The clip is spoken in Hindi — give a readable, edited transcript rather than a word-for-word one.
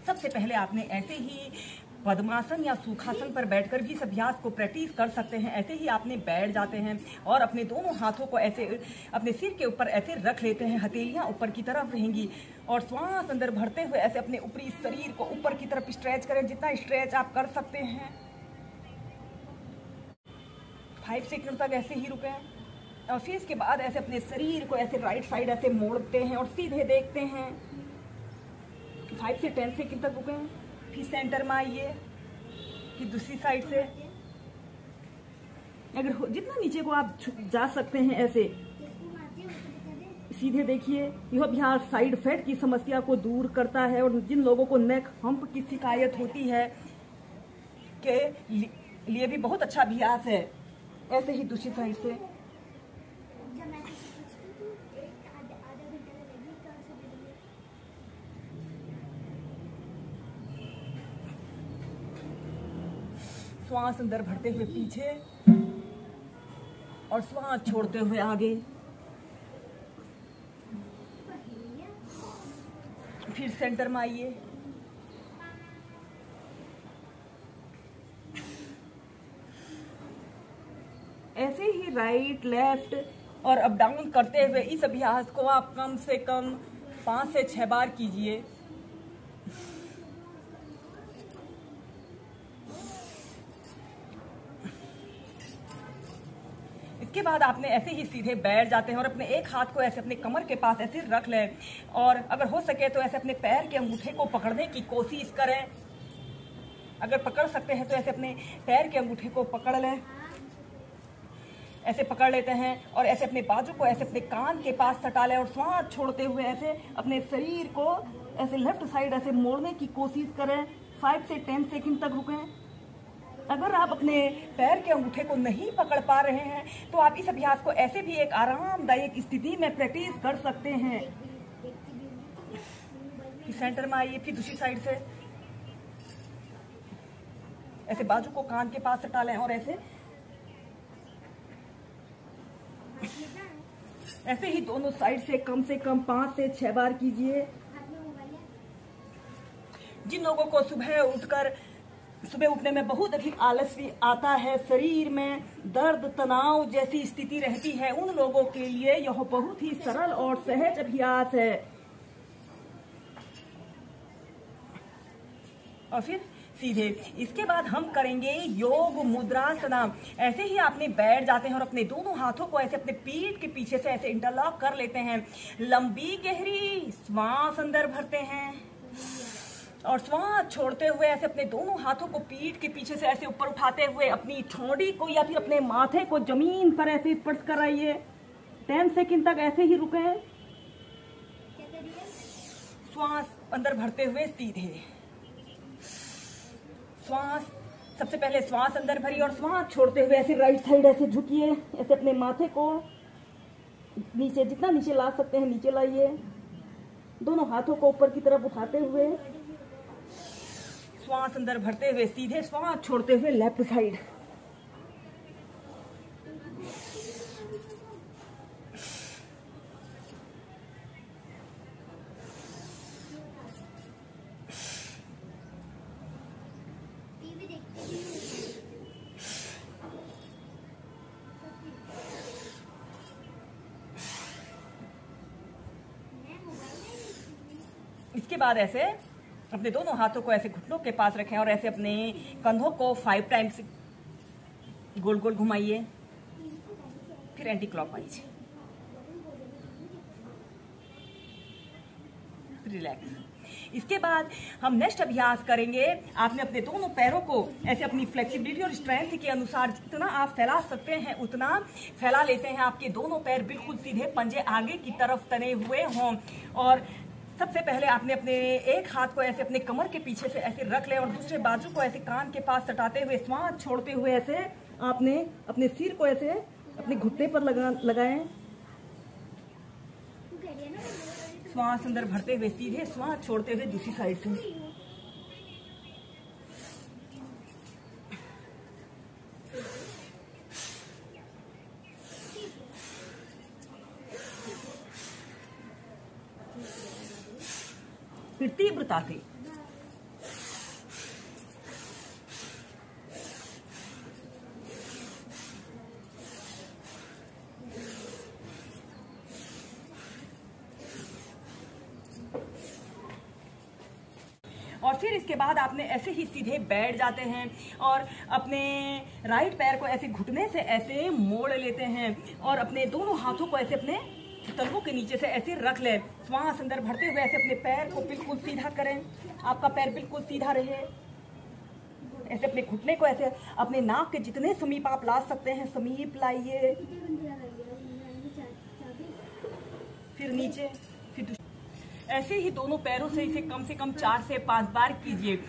सबसे पहले आपने ऐसे ही पद्मासन या सुखासन पर बैठकर भी इस अभ्यास को प्रैक्टिस कर सकते हैं। ऐसे ही आपने बैठ जाते हैं और अपने दोनों हाथों को ऐसे अपने सिर के ऊपर ऐसे रख लेते हैं, हथेलियां ऊपर की तरफ रहेंगी और श्वास अंदर भरते हुए ऐसे अपने ऊपरी शरीर को ऊपर की तरफ स्ट्रेच करें, जितना स्ट्रेच आप कर सकते हैं। 5 सेकंड तक ऐसे ही रुकें और फिर इसके बाद ऐसे अपने शरीर को ऐसे राइट साइड ऐसे मोड़ते हैं और सीधे देखते हैं। 5 से 10 सेकंड तक रुकें, फिर सेंटर में आइए, फिर दूसरी साइड से अगर जितना नीचे को आप जा सकते हैं ऐसे सीधे देखिए। यह अभ्यास साइड फैट की समस्या को दूर करता है और जिन लोगों को नेक हम्प की शिकायत होती है के लिए भी बहुत अच्छा अभ्यास है। ऐसे ही दूसरी साइड से श्वास अंदर भरते हुए पीछे और श्वास छोड़ते हुए आगे, फिर सेंटर में आइए। ऐसे ही राइट लेफ्ट और अप डाउन करते हुए इस अभ्यास को आप कम से कम 5 से 6 बार कीजिए। इसके बाद आपने ऐसे ही सीधे बैठ जाते हैं और अपने एक हाथ को ऐसे अपने कमर के पास ऐसे रख लें और अगर हो सके तो ऐसे अपने पैर के अंगूठे को पकड़ने की कोशिश करें। अगर पकड़ सकते हैं तो ऐसे अपने पैर के अंगूठे को पकड़ लें, ऐसे पकड़ लेते हैं और ऐसे अपने बाजू को ऐसे अपने कान के पास सटा लें और श्वास छोड़ते हुए ऐसे अपने शरीर को ऐसे लेफ्ट साइड ऐसे मोड़ने की कोशिश करें। 5 से 10 सेकंड तक रुकें। अगर आप अपने पैर के अंगूठे को नहीं पकड़ पा रहे हैं तो आप इस अभ्यास को ऐसे भी एक आरामदायक स्थिति में प्रैक्टिस कर सकते हैं। फिर सेंटर में आइए, फिर दूसरी साइड से ऐसे बाजू को कान के पास सटा लें और ऐसे ही दोनों साइड से कम 5 से 6 बार कीजिए। जिन लोगों को सुबह उठने में बहुत अधिक आलस भी आता है, शरीर में दर्द तनाव जैसी स्थिति रहती है, उन लोगों के लिए यह बहुत ही सरल और सहज अभ्यास है। और फिर सीधे इसके बाद हम करेंगे योग मुद्रासना। ऐसे ही आपने बैठ जाते हैं और अपने दोनों हाथों को ऐसे अपने पीठ के पीछे से ऐसे इंटरलॉक कर लेते हैं। लंबी गहरी श्वास अंदर भरते हैं और श्वास छोड़ते हुए ऐसे अपने दोनों हाथों को पीठ के पीछे से ऐसे ऊपर उठाते हुए अपनी ठोड़ी को या फिर अपने माथे को जमीन पर ऐसे स्पर्श कराइए। 10 सेकंड तक ऐसे ही रुके। श्वास अंदर भरते हुए सीधे सबसे पहले श्वास अंदर भरी और श्वास छोड़ते हुए ऐसे राइट साइड ऐसे झुकिए। ऐसे अपने माथे को नीचे, जितना नीचे ला सकते हैं नीचे लाइए। दोनों हाथों को ऊपर की तरफ उठाते हुए श्वास अंदर भरते हुए सीधे, श्वास छोड़ते हुए लेफ्ट साइड। इसके बाद ऐसे अपने दोनों हाथों को ऐसे घुटनों के पास रखें और ऐसे अपने कंधों को 5 टाइम्स गोल गोल घुमाइए, फिर एंटी क्लॉकवाइज। रिलैक्स। इसके बाद हम नेक्स्ट अभ्यास करेंगे। आपने अपने दोनों पैरों को ऐसे अपनी फ्लेक्सिबिलिटी और स्ट्रेंथ के अनुसार जितना आप फैला सकते हैं उतना फैला लेते हैं। आपके दोनों पैर बिल्कुल सीधे, पंजे आगे की तरफ तने हुए हों और सबसे पहले आपने अपने एक हाथ को ऐसे अपने कमर के पीछे से ऐसे रख लें और दूसरे बाजू को ऐसे कान के पास सटाते हुए श्वास छोड़ते हुए ऐसे आपने अपने सिर को ऐसे अपने घुटने पर लगाएं। श्वास अंदर भरते हुए सीधे, श्वास छोड़ते हुए दूसरी साइड से। फिर तीव्रता से और फिर इसके बाद आपने ऐसे ही सीधे बैठ जाते हैं और अपने राइट पैर को ऐसे घुटने से ऐसे मोड़ लेते हैं और अपने दोनों हाथों को ऐसे अपने तलवों के नीचे से ऐसे रख ले। श्वास अंदर भरते हुए ऐसे अपने पैर को बिल्कुल सीधा करें, आपका पैर बिल्कुल सीधा रहे। ऐसे अपने घुटने को ऐसे अपने नाक के जितने समीप आप ला सकते हैं समीप लाइए, फिर नीचे, फिर ऐसे ही दोनों पैरों से इसे कम 4 से 5 बार कीजिए।